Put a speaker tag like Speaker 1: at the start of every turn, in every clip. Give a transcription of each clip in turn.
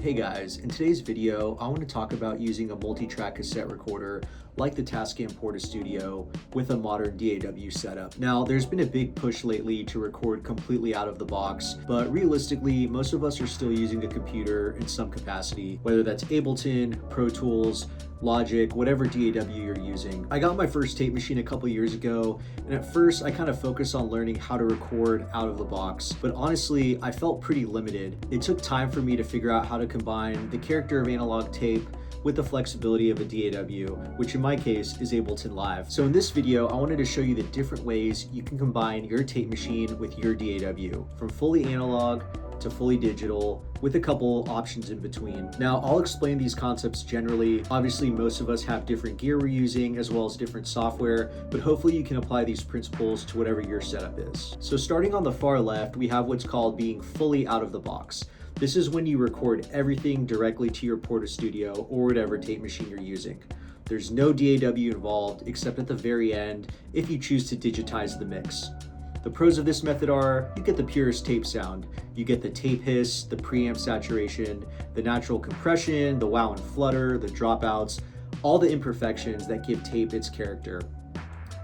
Speaker 1: Hey guys, in today's video, I want to talk about using a multi-track cassette recorder like the Tascam Portastudio with a modern DAW setup. Now, there's been a big push lately to record completely out of the box, but realistically, most of us are still using a computer in some capacity, whether that's Ableton, Pro Tools, Logic, whatever DAW you're using. I got my first tape machine a couple years ago, and at first I kind of focused on learning how to record out of the box, but honestly, I felt pretty limited. It took time for me to figure out how to combine the character of analog tape with the flexibility of a DAW, which in my case is Ableton Live. So in this video, I wanted to show you the different ways you can combine your tape machine with your DAW, from fully analog to fully digital, with a couple options in between. Now, I'll explain these concepts generally. Obviously, most of us have different gear we're using as well as different software, but hopefully you can apply these principles to whatever your setup is. So starting on the far left, we have what's called being fully out of the box. This is when you record everything directly to your Portastudio or whatever tape machine you're using. There's no DAW involved except at the very end if you choose to digitize the mix. The pros of this method are, you get the purest tape sound. You get the tape hiss, the preamp saturation, the natural compression, the wow and flutter, the dropouts, all the imperfections that give tape its character.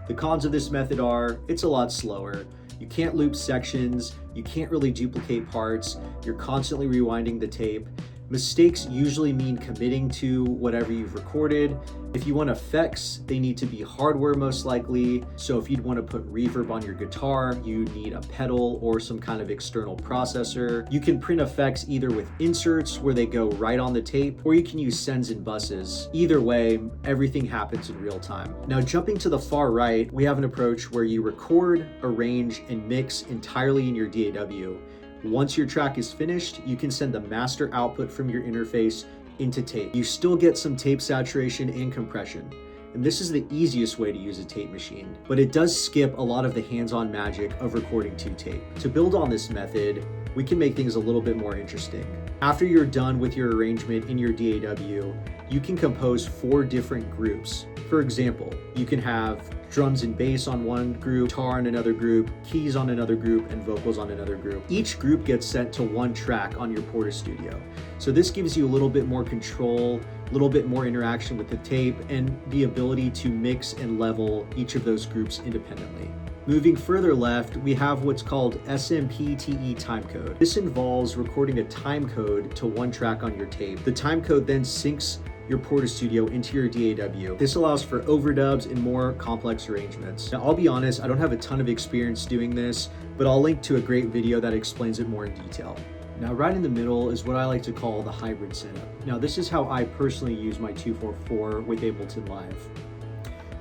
Speaker 1: The cons of this method are, it's a lot slower. You can't loop sections, you can't really duplicate parts, you're constantly rewinding the tape. Mistakes usually mean committing to whatever you've recorded. If you want effects, they need to be hardware most likely. So if you'd want to put reverb on your guitar, you need a pedal or some kind of external processor. You can print effects either with inserts where they go right on the tape, or you can use sends and buses. Either way, everything happens in real time. Now, jumping to the far right, we have an approach where you record, arrange, and mix entirely in your DAW. Once your track is finished, you can send the master output from your interface into tape. You still get some tape saturation and compression, and this is the easiest way to use a tape machine, but it does skip a lot of the hands-on magic of recording to tape. To build on this method, we can make things a little bit more interesting. After you're done with your arrangement in your DAW, you can compose 4 different groups. For example, you can have drums and bass on one group, guitar on another group, keys on another group, and vocals on another group. Each group gets sent to one track on your Portastudio. So this gives you a little bit more control, a little bit more interaction with the tape, and the ability to mix and level each of those groups independently. Moving further left, we have what's called SMPTE timecode. This involves recording a timecode to one track on your tape. The timecode then syncs your Portastudio into your DAW. This allows for overdubs and more complex arrangements. Now, I'll be honest, I don't have a ton of experience doing this, but I'll link to a great video that explains it more in detail. Now, right in the middle is what I like to call the hybrid setup. Now, this is how I personally use my 244 with Ableton Live.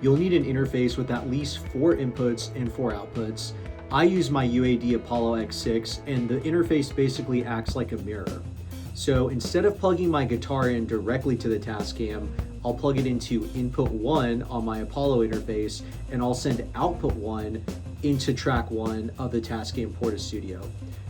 Speaker 1: You'll need an interface with at least 4 inputs and 4 outputs. I use my UAD Apollo X6, and the interface basically acts like a mirror. So instead of plugging my guitar in directly to the Tascam, I'll plug it into input 1 on my Apollo interface, and I'll send output 1 into track 1 of the Tascam Portastudio.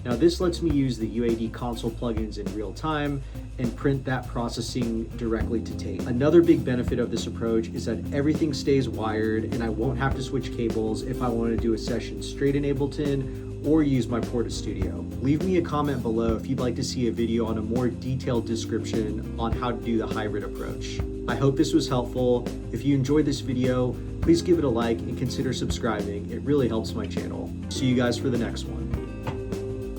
Speaker 1: Now, this lets me use the UAD console plugins in real time and print that processing directly to tape. Another big benefit of this approach is that everything stays wired and I won't have to switch cables if I want to do a session straight in Ableton or use my Portastudio. Leave me a comment below if you'd like to see a video on a more detailed description on how to do the hybrid approach. I hope this was helpful. If you enjoyed this video, please give it a like and consider subscribing. It really helps my channel. See you guys for the next one.